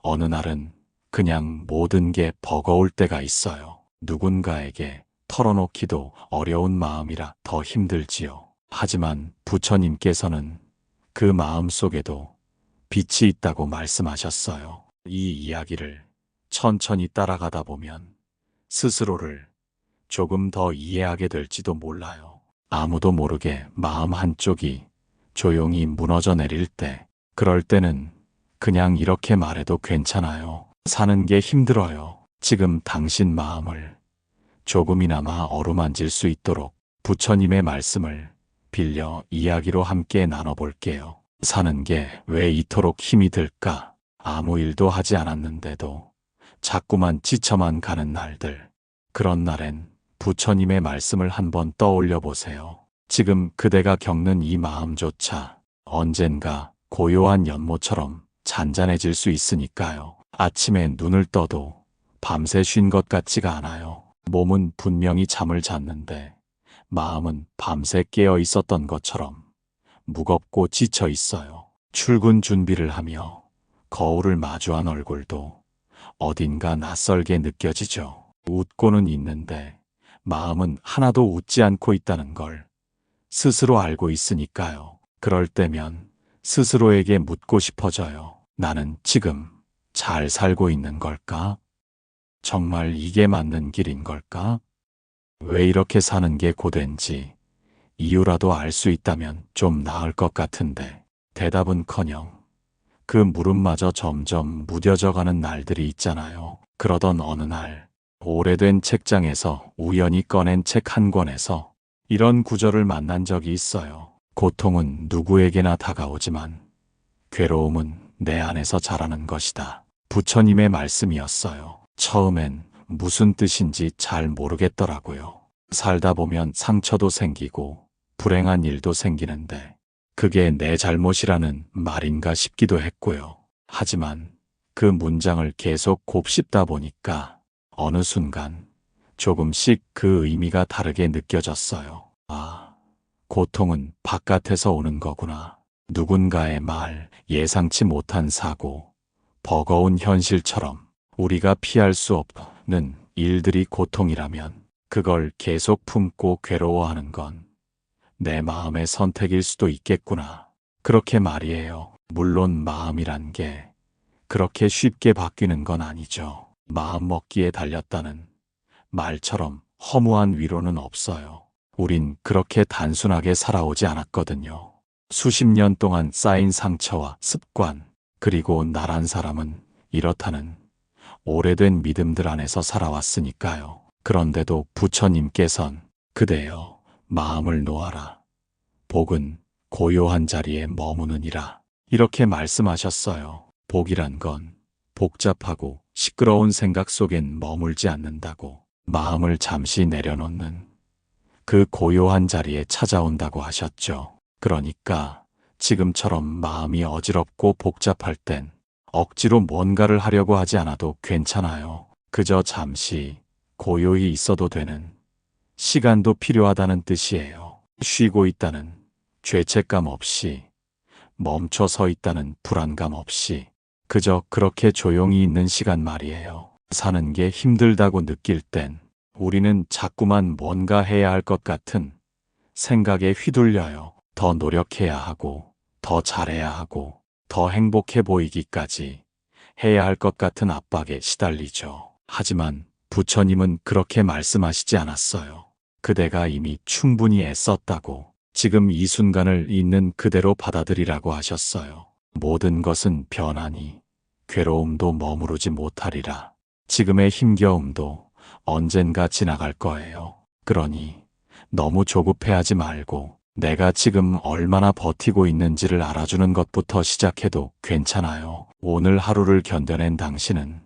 어느 날은 그냥 모든 게 버거울 때가 있어요. 누군가에게 털어놓기도 어려운 마음이라 더 힘들지요. 하지만 부처님께서는 그 마음 속에도 빛이 있다고 말씀하셨어요. 이 이야기를 천천히 따라가다 보면 스스로를 조금 더 이해하게 될지도 몰라요. 아무도 모르게 마음 한쪽이 조용히 무너져 내릴 때, 그럴 때는 그냥 이렇게 말해도 괜찮아요. 사는 게 힘들어요. 지금 당신 마음을 조금이나마 어루만질 수 있도록 부처님의 말씀을 빌려 이야기로 함께 나눠볼게요. 사는 게 왜 이토록 힘이 들까? 아무 일도 하지 않았는데도 자꾸만 지쳐만 가는 날들. 그런 날엔 부처님의 말씀을 한번 떠올려 보세요. 지금 그대가 겪는 이 마음조차 언젠가 고요한 연못처럼 잔잔해질 수 있으니까요. 아침에 눈을 떠도 밤새 쉰 것 같지가 않아요. 몸은 분명히 잠을 잤는데 마음은 밤새 깨어 있었던 것처럼 무겁고 지쳐 있어요. 출근 준비를 하며 거울을 마주한 얼굴도 어딘가 낯설게 느껴지죠. 웃고는 있는데 마음은 하나도 웃지 않고 있다는 걸 스스로 알고 있으니까요. 그럴 때면 스스로에게 묻고 싶어져요. 나는 지금 잘 살고 있는 걸까? 정말 이게 맞는 길인 걸까? 왜 이렇게 사는 게 고된지 이유라도 알 수 있다면 좀 나을 것 같은데 대답은커녕 그 물음마저 점점 무뎌져 가는 날들이 있잖아요. 그러던 어느 날 오래된 책장에서 우연히 꺼낸 책 한 권에서 이런 구절을 만난 적이 있어요. 고통은 누구에게나 다가오지만 괴로움은 내 안에서 자라는 것이다. 부처님의 말씀이었어요. 처음엔 무슨 뜻인지 잘 모르겠더라고요. 살다 보면 상처도 생기고 불행한 일도 생기는데 그게 내 잘못이라는 말인가 싶기도 했고요. 하지만 그 문장을 계속 곱씹다 보니까 어느 순간 조금씩 그 의미가 다르게 느껴졌어요. 아, 고통은 바깥에서 오는 거구나. 누군가의 말, 예상치 못한 사고, 버거운 현실처럼 우리가 피할 수 없는 일들이 고통이라면 그걸 계속 품고 괴로워하는 건 내 마음의 선택일 수도 있겠구나. 그렇게 말이에요. 물론 마음이란 게 그렇게 쉽게 바뀌는 건 아니죠. 마음 먹기에 달렸다는 말처럼 허무한 위로는 없어요. 우린 그렇게 단순하게 살아오지 않았거든요. 수십 년 동안 쌓인 상처와 습관, 그리고 나란 사람은 이렇다는 오래된 믿음들 안에서 살아왔으니까요. 그런데도 부처님께선 그대여 마음을 놓아라. 복은 고요한 자리에 머무느니라. 이렇게 말씀하셨어요. 복이란 건 복잡하고 시끄러운 생각 속엔 머물지 않는다고. 마음을 잠시 내려놓는 그 고요한 자리에 찾아온다고 하셨죠. 그러니까 지금처럼 마음이 어지럽고 복잡할 땐 억지로 뭔가를 하려고 하지 않아도 괜찮아요. 그저 잠시 고요히 있어도 되는 시간도 필요하다는 뜻이에요. 쉬고 있다는 죄책감 없이, 멈춰 서 있다는 불안감 없이, 그저 그렇게 조용히 있는 시간 말이에요. 사는 게 힘들다고 느낄 땐 우리는 자꾸만 뭔가 해야 할 것 같은 생각에 휘둘려요. 더 노력해야 하고, 더 잘해야 하고, 더 행복해 보이기까지 해야 할 것 같은 압박에 시달리죠. 하지만 부처님은 그렇게 말씀하시지 않았어요. 그대가 이미 충분히 애썼다고, 지금 이 순간을 있는 그대로 받아들이라고 하셨어요. 모든 것은 변하니 괴로움도 머무르지 못하리라. 지금의 힘겨움도 언젠가 지나갈 거예요. 그러니 너무 조급해하지 말고 내가 지금 얼마나 버티고 있는지를 알아주는 것부터 시작해도 괜찮아요. 오늘 하루를 견뎌낸 당신은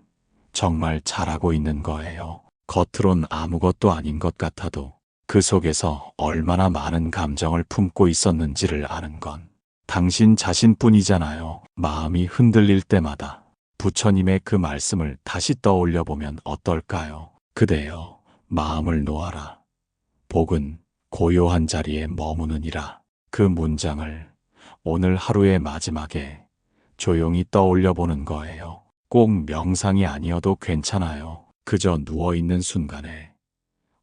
정말 잘하고 있는 거예요. 겉으론 아무것도 아닌 것 같아도 그 속에서 얼마나 많은 감정을 품고 있었는지를 아는 건 당신 자신뿐이잖아요. 마음이 흔들릴 때마다 부처님의 그 말씀을 다시 떠올려 보면 어떨까요? 그대여 마음을 놓아라. 복은 고요한 자리에 머무느니라. 그 문장을 오늘 하루의 마지막에 조용히 떠올려 보는 거예요. 꼭 명상이 아니어도 괜찮아요. 그저 누워있는 순간에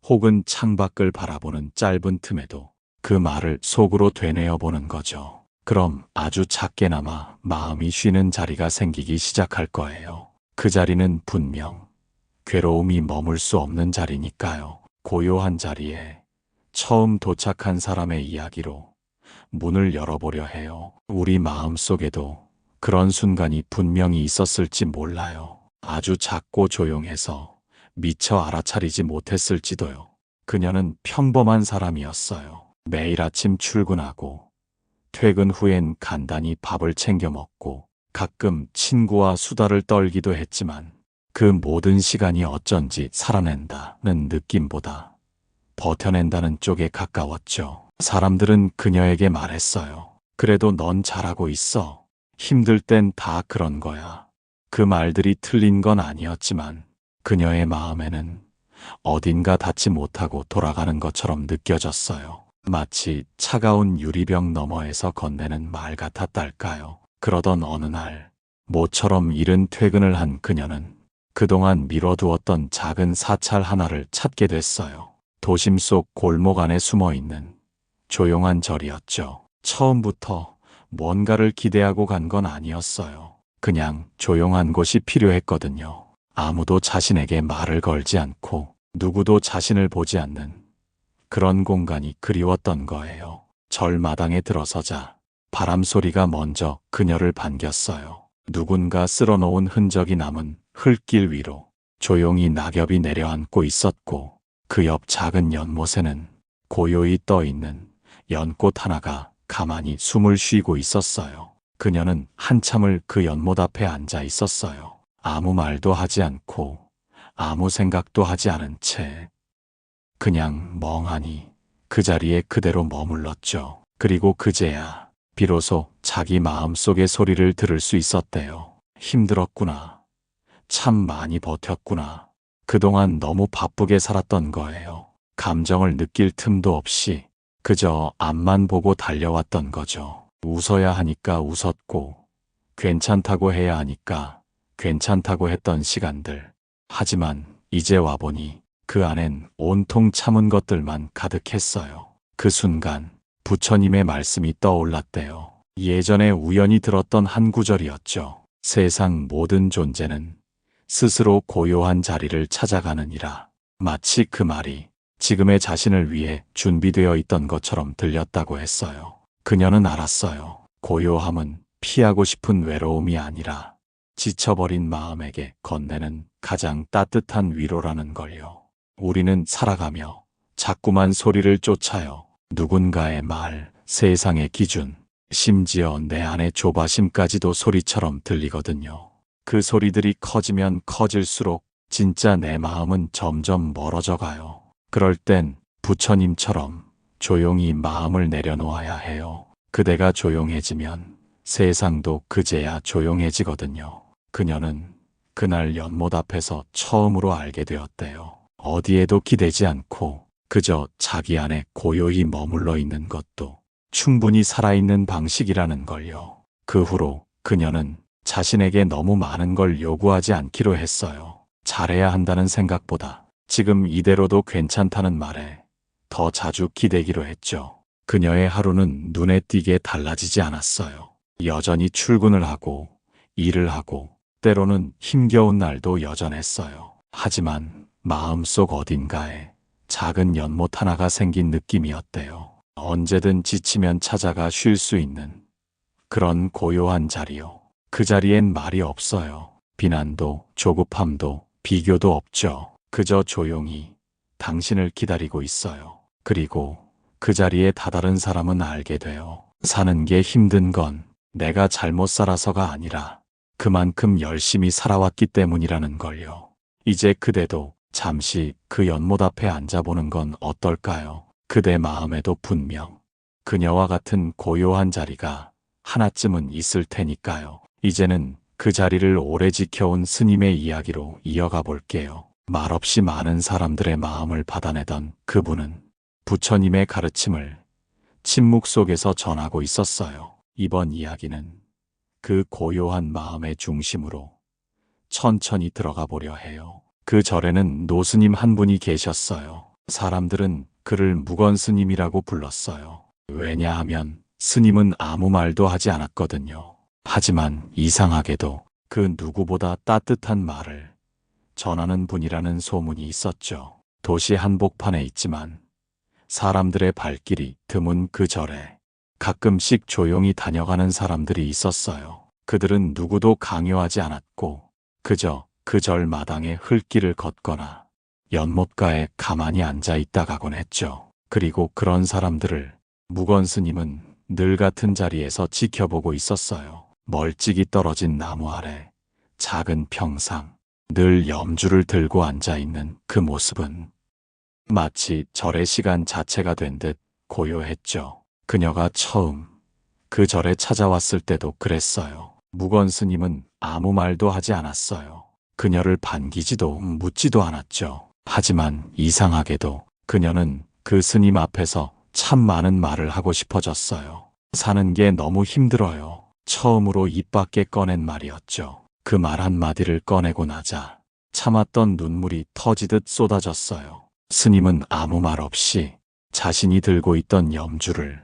혹은 창밖을 바라보는 짧은 틈에도 그 말을 속으로 되뇌어 보는 거죠. 그럼 아주 작게나마 마음이 쉬는 자리가 생기기 시작할 거예요. 그 자리는 분명 괴로움이 머물 수 없는 자리니까요. 고요한 자리에 처음 도착한 사람의 이야기로 문을 열어보려 해요. 우리 마음 속에도 그런 순간이 분명히 있었을지 몰라요. 아주 작고 조용해서 미처 알아차리지 못했을지도요. 그녀는 평범한 사람이었어요. 매일 아침 출근하고 퇴근 후엔 간단히 밥을 챙겨 먹고 가끔 친구와 수다를 떨기도 했지만 그 모든 시간이 어쩐지 살아낸다는 느낌보다 버텨낸다는 쪽에 가까웠죠. 사람들은 그녀에게 말했어요. 그래도 넌 잘하고 있어. 힘들 땐 다 그런 거야. 그 말들이 틀린 건 아니었지만 그녀의 마음에는 어딘가 닿지 못하고 돌아가는 것처럼 느껴졌어요. 마치 차가운 유리병 너머에서 건네는 말 같았달까요. 그러던 어느 날 모처럼 이른 퇴근을 한 그녀는 그동안 미뤄두었던 작은 사찰 하나를 찾게 됐어요. 도심 속 골목 안에 숨어있는 조용한 절이었죠. 처음부터 뭔가를 기대하고 간 건 아니었어요. 그냥 조용한 곳이 필요했거든요. 아무도 자신에게 말을 걸지 않고 누구도 자신을 보지 않는 그런 공간이 그리웠던 거예요. 절마당에 들어서자 바람 소리가 먼저 그녀를 반겼어요. 누군가 쓸어놓은 흔적이 남은 흙길 위로 조용히 낙엽이 내려앉고 있었고 그 옆 작은 연못에는 고요히 떠있는 연꽃 하나가 가만히 숨을 쉬고 있었어요. 그녀는 한참을 그 연못 앞에 앉아 있었어요. 아무 말도 하지 않고 아무 생각도 하지 않은 채 그냥 멍하니 그 자리에 그대로 머물렀죠. 그리고 그제야 비로소 자기 마음속의 소리를 들을 수 있었대요. 힘들었구나. 참 많이 버텼구나. 그동안 너무 바쁘게 살았던 거예요. 감정을 느낄 틈도 없이 그저 앞만 보고 달려왔던 거죠. 웃어야 하니까 웃었고 괜찮다고 해야 하니까 괜찮다고 했던 시간들. 하지만 이제 와보니 그 안엔 온통 참은 것들만 가득했어요. 그 순간 부처님의 말씀이 떠올랐대요. 예전에 우연히 들었던 한 구절이었죠. 세상 모든 존재는 스스로 고요한 자리를 찾아가느니라. 마치 그 말이 지금의 자신을 위해 준비되어 있던 것처럼 들렸다고 했어요. 그녀는 알았어요. 고요함은 피하고 싶은 외로움이 아니라 지쳐버린 마음에게 건네는 가장 따뜻한 위로라는 걸요. 우리는 살아가며 자꾸만 소리를 쫓아요. 누군가의 말, 세상의 기준, 심지어 내 안의 조바심까지도 소리처럼 들리거든요. 그 소리들이 커지면 커질수록 진짜 내 마음은 점점 멀어져 가요. 그럴 땐 부처님처럼 조용히 마음을 내려놓아야 해요. 그대가 조용해지면 세상도 그제야 조용해지거든요. 그녀는 그날 연못 앞에서 처음으로 알게 되었대요. 어디에도 기대지 않고 그저 자기 안에 고요히 머물러 있는 것도 충분히 살아있는 방식이라는 걸요. 그 후로 그녀는 자신에게 너무 많은 걸 요구하지 않기로 했어요. 잘해야 한다는 생각보다 지금 이대로도 괜찮다는 말에 더 자주 기대기로 했죠. 그녀의 하루는 눈에 띄게 달라지지 않았어요. 여전히 출근을 하고 일을 하고 때로는 힘겨운 날도 여전했어요. 하지만 마음속 어딘가에 작은 연못 하나가 생긴 느낌이었대요. 언제든 지치면 찾아가 쉴 수 있는 그런 고요한 자리요. 그 자리엔 말이 없어요. 비난도 조급함도 비교도 없죠. 그저 조용히 당신을 기다리고 있어요. 그리고 그 자리에 다다른 사람은 알게 돼요. 사는 게 힘든 건 내가 잘못 살아서가 아니라 그만큼 열심히 살아왔기 때문이라는 걸요. 이제 그대도 잠시 그 연못 앞에 앉아보는 건 어떨까요? 그대 마음에도 분명 그녀와 같은 고요한 자리가 하나쯤은 있을 테니까요. 이제는 그 자리를 오래 지켜온 스님의 이야기로 이어가 볼게요. 말없이 많은 사람들의 마음을 받아내던 그분은 부처님의 가르침을 침묵 속에서 전하고 있었어요. 이번 이야기는 그 고요한 마음의 중심으로 천천히 들어가 보려 해요. 그 절에는 노스님 한 분이 계셨어요. 사람들은 그를 무건스님이라고 불렀어요. 왜냐하면 스님은 아무 말도 하지 않았거든요. 하지만 이상하게도 그 누구보다 따뜻한 말을 전하는 분이라는 소문이 있었죠. 도시 한복판에 있지만 사람들의 발길이 드문 그 절에 가끔씩 조용히 다녀가는 사람들이 있었어요. 그들은 누구도 강요하지 않았고 그저 그 절 마당에 흘길을 걷거나 연못가에 가만히 앉아 있다 가곤 했죠. 그리고 그런 사람들을 무건스님은 늘 같은 자리에서 지켜보고 있었어요. 멀찍이 떨어진 나무 아래 작은 평상, 늘 염주를 들고 앉아 있는 그 모습은 마치 절의 시간 자체가 된 듯 고요했죠. 그녀가 처음 그 절에 찾아왔을 때도 그랬어요. 무건스님은 아무 말도 하지 않았어요. 그녀를 반기지도 묻지도 않았죠. 하지만 이상하게도 그녀는 그 스님 앞에서 참 많은 말을 하고 싶어졌어요. 사는 게 너무 힘들어요. 처음으로 입 밖에 꺼낸 말이었죠. 그 말 한마디를 꺼내고 나자 참았던 눈물이 터지듯 쏟아졌어요. 스님은 아무 말 없이 자신이 들고 있던 염주를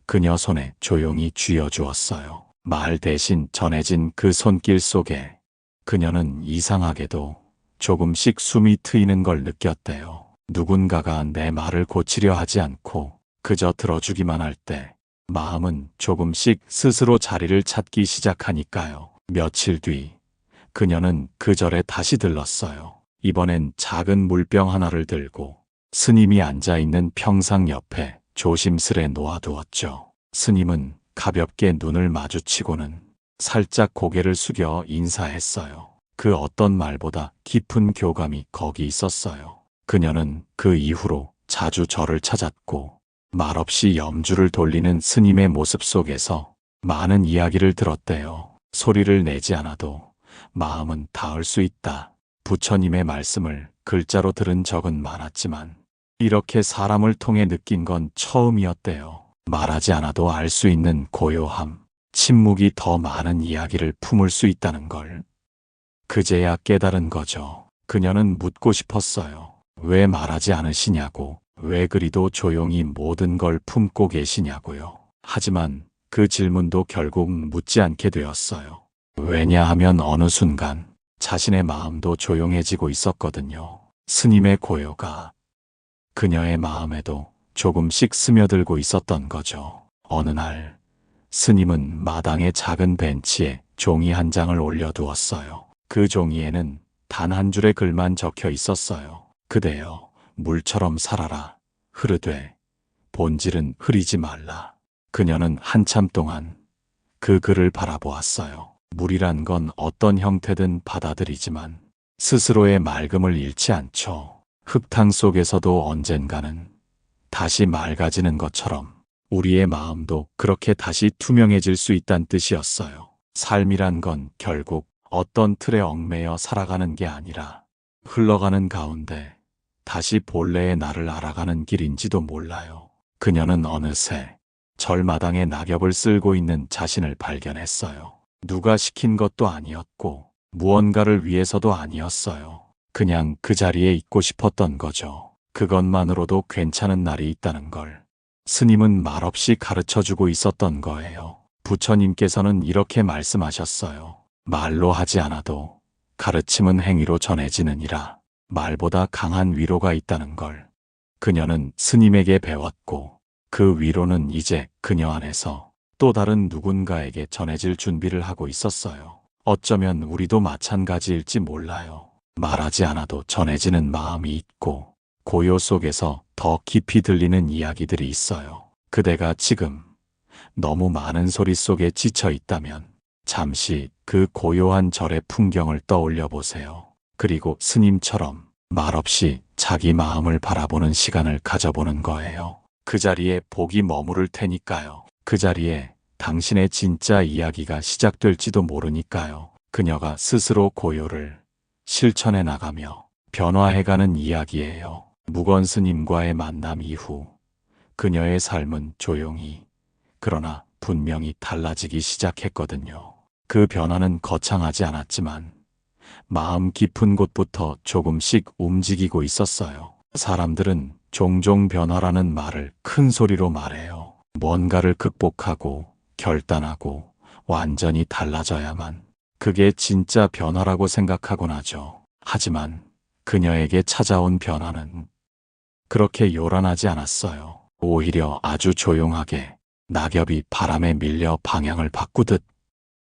그녀 손에 조용히 쥐어주었어요. 말 대신 전해진 그 손길 속에 그녀는 이상하게도 조금씩 숨이 트이는 걸 느꼈대요. 누군가가 내 말을 고치려 하지 않고 그저 들어주기만 할 때 마음은 조금씩 스스로 자리를 찾기 시작하니까요. 며칠 뒤 그녀는 그 절에 다시 들렀어요. 이번엔 작은 물병 하나를 들고 스님이 앉아있는 평상 옆에 조심스레 놓아두었죠. 스님은 가볍게 눈을 마주치고는 살짝 고개를 숙여 인사했어요. 그 어떤 말보다 깊은 교감이 거기 있었어요. 그녀는 그 이후로 자주 절을 찾았고 말없이 염주를 돌리는 스님의 모습 속에서 많은 이야기를 들었대요. 소리를 내지 않아도 마음은 닿을 수 있다. 부처님의 말씀을 글자로 들은 적은 많았지만 이렇게 사람을 통해 느낀 건 처음이었대요. 말하지 않아도 알 수 있는 고요함, 침묵이 더 많은 이야기를 품을 수 있다는 걸 그제야 깨달은 거죠. 그녀는 묻고 싶었어요. 왜 말하지 않으시냐고, 왜 그리도 조용히 모든 걸 품고 계시냐고요. 하지만 그 질문도 결국 묻지 않게 되었어요. 왜냐하면 어느 순간 자신의 마음도 조용해지고 있었거든요. 스님의 고요가 그녀의 마음에도 조금씩 스며들고 있었던 거죠. 어느 날 스님은 마당의 작은 벤치에 종이 한 장을 올려두었어요. 그 종이에는 단 한 줄의 글만 적혀 있었어요. 그대여 물처럼 살아라. 흐르되 본질은 흐리지 말라. 그녀는 한참 동안 그 글을 바라보았어요. 물이란 건 어떤 형태든 받아들이지만 스스로의 맑음을 잃지 않죠. 흙탕 속에서도 언젠가는 다시 맑아지는 것처럼 우리의 마음도 그렇게 다시 투명해질 수 있다는 뜻이었어요. 삶이란 건 결국 어떤 틀에 얽매여 살아가는 게 아니라 흘러가는 가운데 다시 본래의 나를 알아가는 길인지도 몰라요. 그녀는 어느새 절마당에 낙엽을 쓸고 있는 자신을 발견했어요. 누가 시킨 것도 아니었고 무언가를 위해서도 아니었어요. 그냥 그 자리에 있고 싶었던 거죠. 그것만으로도 괜찮은 날이 있다는 걸 스님은 말없이 가르쳐주고 있었던 거예요. 부처님께서는 이렇게 말씀하셨어요. 말로 하지 않아도 가르침은 행위로 전해지느니라. 말보다 강한 위로가 있다는 걸 그녀는 스님에게 배웠고 그 위로는 이제 그녀 안에서 또 다른 누군가에게 전해질 준비를 하고 있었어요. 어쩌면 우리도 마찬가지일지 몰라요. 말하지 않아도 전해지는 마음이 있고 고요 속에서 더 깊이 들리는 이야기들이 있어요. 그대가 지금 너무 많은 소리 속에 지쳐 있다면 잠시 그 고요한 절의 풍경을 떠올려 보세요. 그리고 스님처럼 말없이 자기 마음을 바라보는 시간을 가져보는 거예요. 그 자리에 복이 머무를 테니까요. 그 자리에 당신의 진짜 이야기가 시작될지도 모르니까요. 그녀가 스스로 고요를 실천해 나가며 변화해가는 이야기예요. 무건 스님과의 만남 이후 그녀의 삶은 조용히 그러나 분명히 달라지기 시작했거든요. 그 변화는 거창하지 않았지만 마음 깊은 곳부터 조금씩 움직이고 있었어요. 사람들은 종종 변화라는 말을 큰 소리로 말해요. 뭔가를 극복하고 결단하고 완전히 달라져야만 그게 진짜 변화라고 생각하곤 하죠. 하지만 그녀에게 찾아온 변화는 그렇게 요란하지 않았어요. 오히려 아주 조용하게 낙엽이 바람에 밀려 방향을 바꾸듯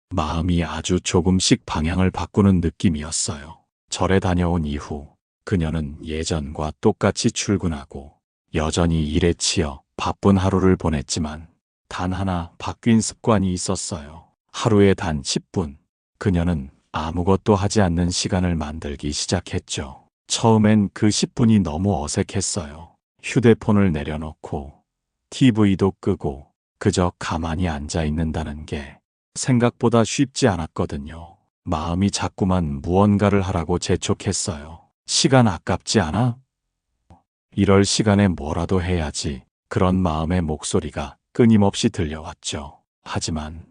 마음이 아주 조금씩 방향을 바꾸는 느낌이었어요. 절에 다녀온 이후 그녀는 예전과 똑같이 출근하고 여전히 일에 치여 바쁜 하루를 보냈지만 단 하나 바뀐 습관이 있었어요. 하루에 단 10분 그녀는 아무것도 하지 않는 시간을 만들기 시작했죠. 처음엔 그 10분이 너무 어색했어요. 휴대폰을 내려놓고 TV도 끄고 그저 가만히 앉아 있는다는 게 생각보다 쉽지 않았거든요. 마음이 자꾸만 무언가를 하라고 재촉했어요. 시간 아깝지 않아? 이럴 시간에 뭐라도 해야지. 그런 마음의 목소리가 끊임없이 들려왔죠. 하지만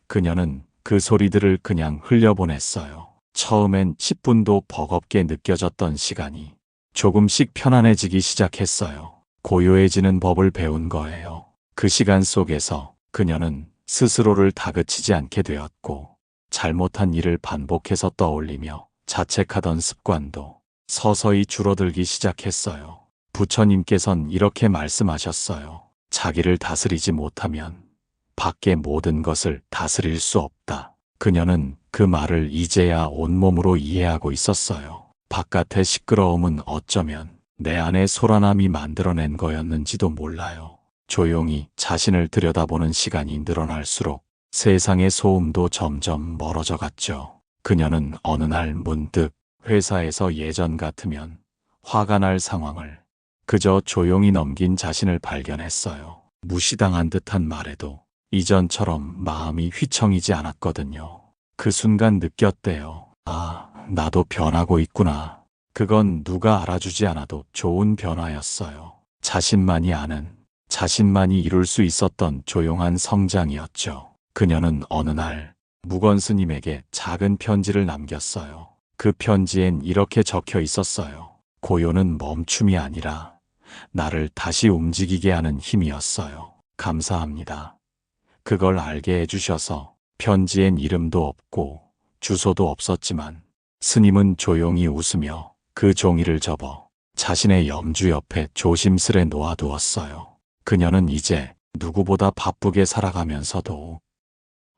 그녀는 그 소리들을 그냥 흘려보냈어요. 처음엔 10분도 버겁게 느껴졌던 시간이 조금씩 편안해지기 시작했어요. 고요해지는 법을 배운 거예요. 그 시간 속에서 그녀는 스스로를 다그치지 않게 되었고 잘못한 일을 반복해서 떠올리며 자책하던 습관도 서서히 줄어들기 시작했어요. 부처님께선 이렇게 말씀하셨어요. 자기를 다스리지 못하면 밖의 모든 것을 다스릴 수 없다. 그녀는 그 말을 이제야 온몸으로 이해하고 있었어요. 바깥의 시끄러움은 어쩌면 내 안의 소란함이 만들어낸 거였는지도 몰라요. 조용히 자신을 들여다보는 시간이 늘어날수록 세상의 소음도 점점 멀어져 갔죠. 그녀는 어느 날 문득 회사에서 예전 같으면 화가 날 상황을 그저 조용히 넘긴 자신을 발견했어요. 무시당한 듯한 말에도 이전처럼 마음이 휘청이지 않았거든요. 그 순간 느꼈대요. 아, 나도 변하고 있구나. 그건 누가 알아주지 않아도 좋은 변화였어요. 자신만이 아는, 자신만이 이룰 수 있었던 조용한 성장이었죠. 그녀는 어느 날 무건 스님에게 작은 편지를 남겼어요. 그 편지엔 이렇게 적혀 있었어요. 고요는 멈춤이 아니라 나를 다시 움직이게 하는 힘이었어요. 감사합니다. 그걸 알게 해주셔서. 편지엔 이름도 없고 주소도 없었지만 스님은 조용히 웃으며 그 종이를 접어 자신의 염주 옆에 조심스레 놓아두었어요. 그녀는 이제 누구보다 바쁘게 살아가면서도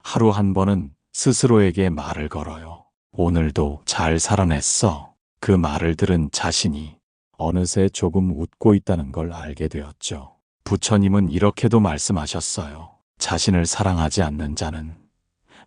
하루 한 번은 스스로에게 말을 걸어요. 오늘도 잘 살아냈어. 그 말을 들은 자신이 어느새 조금 웃고 있다는 걸 알게 되었죠. 부처님은 이렇게도 말씀하셨어요. 자신을 사랑하지 않는 자는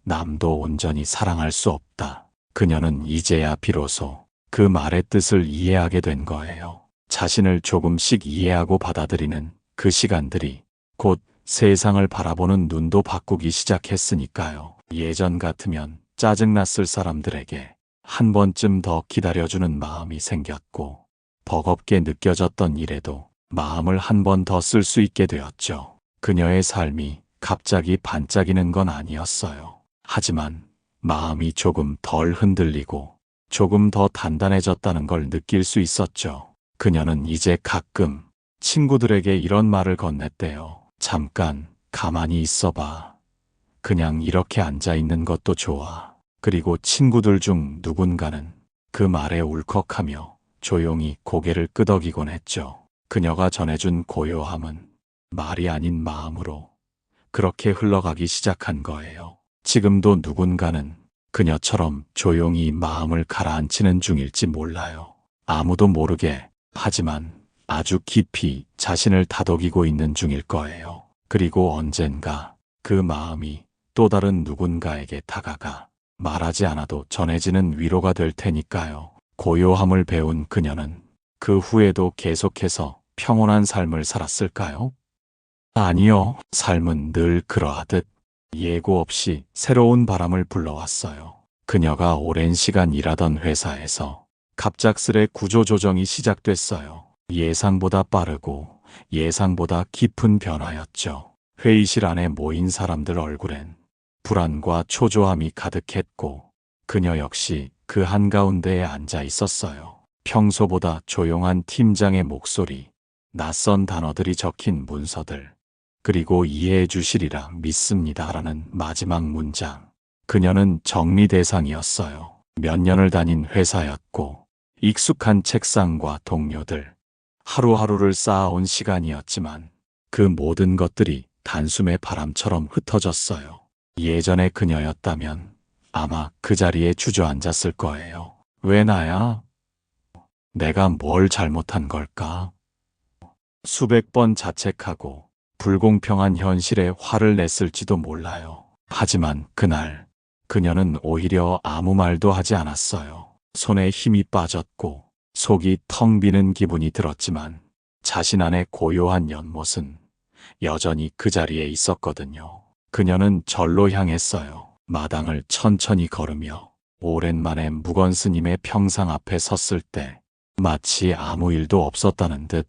남도 온전히 사랑할 수 없다. 그녀는 이제야 비로소 그 말의 뜻을 이해하게 된 거예요. 자신을 조금씩 이해하고 받아들이는 그 시간들이 곧 세상을 바라보는 눈도 바꾸기 시작했으니까요. 예전 같으면 짜증났을 사람들에게 한 번쯤 더 기다려주는 마음이 생겼고 버겁게 느껴졌던 일에도 마음을 한 번 더 쓸 수 있게 되었죠. 그녀의 삶이 갑자기 반짝이는 건 아니었어요. 하지만 마음이 조금 덜 흔들리고 조금 더 단단해졌다는 걸 느낄 수 있었죠. 그녀는 이제 가끔 친구들에게 이런 말을 건넸대요. 잠깐 가만히 있어봐. 그냥 이렇게 앉아 있는 것도 좋아. 그리고 친구들 중 누군가는 그 말에 울컥하며 조용히 고개를 끄덕이곤 했죠. 그녀가 전해준 고요함은 말이 아닌 마음으로 그렇게 흘러가기 시작한 거예요. 지금도 누군가는 그녀처럼 조용히 마음을 가라앉히는 중일지 몰라요. 아무도 모르게, 하지만 아주 깊이 자신을 다독이고 있는 중일 거예요. 그리고 언젠가 그 마음이 또 다른 누군가에게 다가가 말하지 않아도 전해지는 위로가 될 테니까요. 고요함을 배운 그녀는 그 후에도 계속해서 평온한 삶을 살았을까요? 아니요. 삶은 늘 그러하듯 예고 없이 새로운 바람을 불러왔어요. 그녀가 오랜 시간 일하던 회사에서 갑작스레 구조조정이 시작됐어요. 예상보다 빠르고 예상보다 깊은 변화였죠. 회의실 안에 모인 사람들 얼굴엔 불안과 초조함이 가득했고 그녀 역시 그 한가운데에 앉아 있었어요. 평소보다 조용한 팀장의 목소리, 낯선 단어들이 적힌 문서들, 그리고 이해해 주시리라 믿습니다라는 마지막 문장. 그녀는 정리 대상이었어요. 몇 년을 다닌 회사였고, 익숙한 책상과 동료들, 하루하루를 쌓아온 시간이었지만 그 모든 것들이 단숨에 바람처럼 흩어졌어요. 예전의 그녀였다면 아마 그 자리에 주저앉았을 거예요. 왜 나야? 내가 뭘 잘못한 걸까? 수백 번 자책하고 불공평한 현실에 화를 냈을지도 몰라요. 하지만 그날 그녀는 오히려 아무 말도 하지 않았어요. 손에 힘이 빠졌고 속이 텅 비는 기분이 들었지만 자신 안의 고요한 연못은 여전히 그 자리에 있었거든요. 그녀는 절로 향했어요. 마당을 천천히 걸으며 오랜만에 묵원 스님의 평상 앞에 섰을 때 마치 아무 일도 없었다는 듯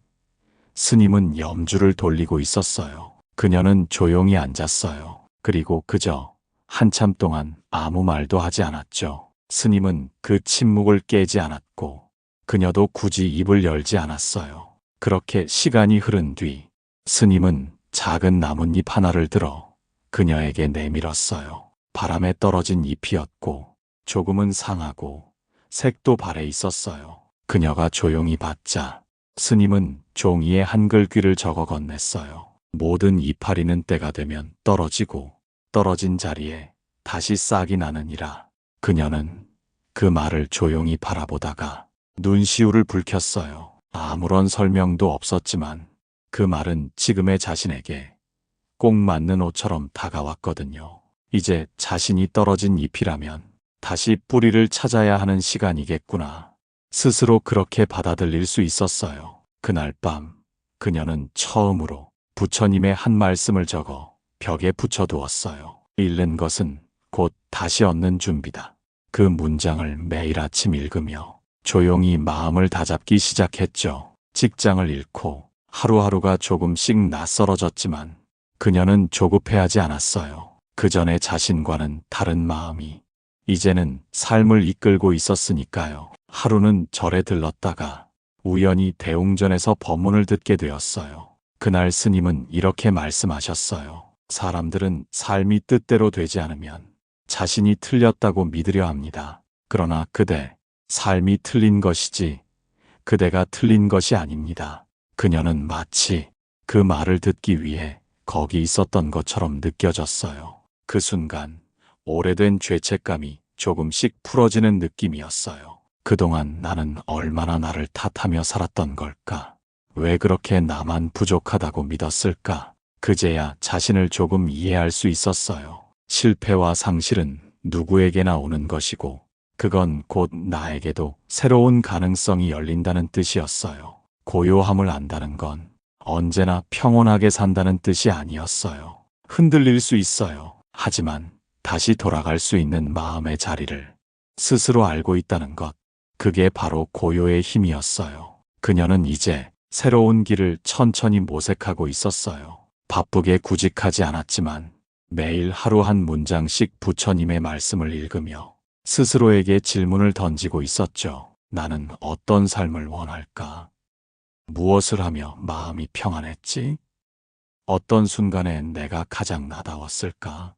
스님은 염주를 돌리고 있었어요. 그녀는 조용히 앉았어요. 그리고 그저 한참 동안 아무 말도 하지 않았죠. 스님은 그 침묵을 깨지 않았고 그녀도 굳이 입을 열지 않았어요. 그렇게 시간이 흐른 뒤 스님은 작은 나뭇잎 하나를 들어 그녀에게 내밀었어요. 바람에 떨어진 잎이었고 조금은 상하고 색도 발해 있었어요. 그녀가 조용히 받자 스님은 종이에 한글 귀를 적어 건넸어요. 모든 이파리는 때가 되면 떨어지고 떨어진 자리에 다시 싹이 나느니라. 그녀는 그 말을 조용히 바라보다가 눈시울을 붉혔어요. 아무런 설명도 없었지만 그 말은 지금의 자신에게 꼭 맞는 옷처럼 다가왔거든요. 이제 자신이 떨어진 잎이라면 다시 뿌리를 찾아야 하는 시간이겠구나. 스스로 그렇게 받아들일 수 있었어요. 그날 밤 그녀는 처음으로 부처님의 한 말씀을 적어 벽에 붙여두었어요. 잃는 것은 곧 다시 얻는 준비다. 그 문장을 매일 아침 읽으며 조용히 마음을 다잡기 시작했죠. 직장을 잃고 하루하루가 조금씩 낯설어졌지만 그녀는 조급해하지 않았어요. 그 전의 자신과는 다른 마음이 이제는 삶을 이끌고 있었으니까요. 하루는 절에 들렀다가 우연히 대웅전에서 법문을 듣게 되었어요. 그날 스님은 이렇게 말씀하셨어요. 사람들은 삶이 뜻대로 되지 않으면 자신이 틀렸다고 믿으려 합니다. 그러나 그대, 삶이 틀린 것이지 그대가 틀린 것이 아닙니다. 그녀는 마치 그 말을 듣기 위해 거기 있었던 것처럼 느껴졌어요. 그 순간 오래된 죄책감이 조금씩 풀어지는 느낌이었어요. 그동안 나는 얼마나 나를 탓하며 살았던 걸까? 왜 그렇게 나만 부족하다고 믿었을까? 그제야 자신을 조금 이해할 수 있었어요. 실패와 상실은 누구에게나 오는 것이고 그건 곧 나에게도 새로운 가능성이 열린다는 뜻이었어요. 고요함을 안다는 건 언제나 평온하게 산다는 뜻이 아니었어요. 흔들릴 수 있어요. 하지만 다시 돌아갈 수 있는 마음의 자리를 스스로 알고 있다는 것, 그게 바로 고요의 힘이었어요. 그녀는 이제 새로운 길을 천천히 모색하고 있었어요. 바쁘게 구직하지 않았지만 매일 하루 한 문장씩 부처님의 말씀을 읽으며 스스로에게 질문을 던지고 있었죠. 나는 어떤 삶을 원할까? 무엇을 하며 마음이 평안했지? 어떤 순간에 내가 가장 나다웠을까?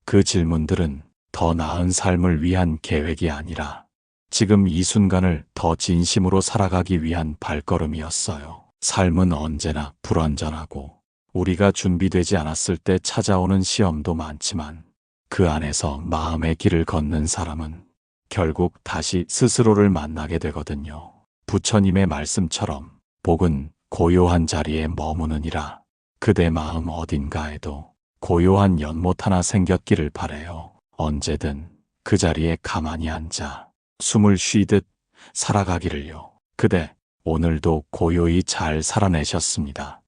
그 질문들은 더 나은 삶을 위한 계획이 아니라 지금 이 순간을 더 진심으로 살아가기 위한 발걸음이었어요. 삶은 언제나 불완전하고 우리가 준비되지 않았을 때 찾아오는 시험도 많지만 그 안에서 마음의 길을 걷는 사람은 결국 다시 스스로를 만나게 되거든요. 부처님의 말씀처럼 복은 고요한 자리에 머무느니라. 그대 마음 어딘가에도 고요한 연못 하나 생겼기를 바래요. 언제든 그 자리에 가만히 앉아 숨을 쉬듯 살아가기를요. 그대 오늘도 고요히 잘 살아내셨습니다.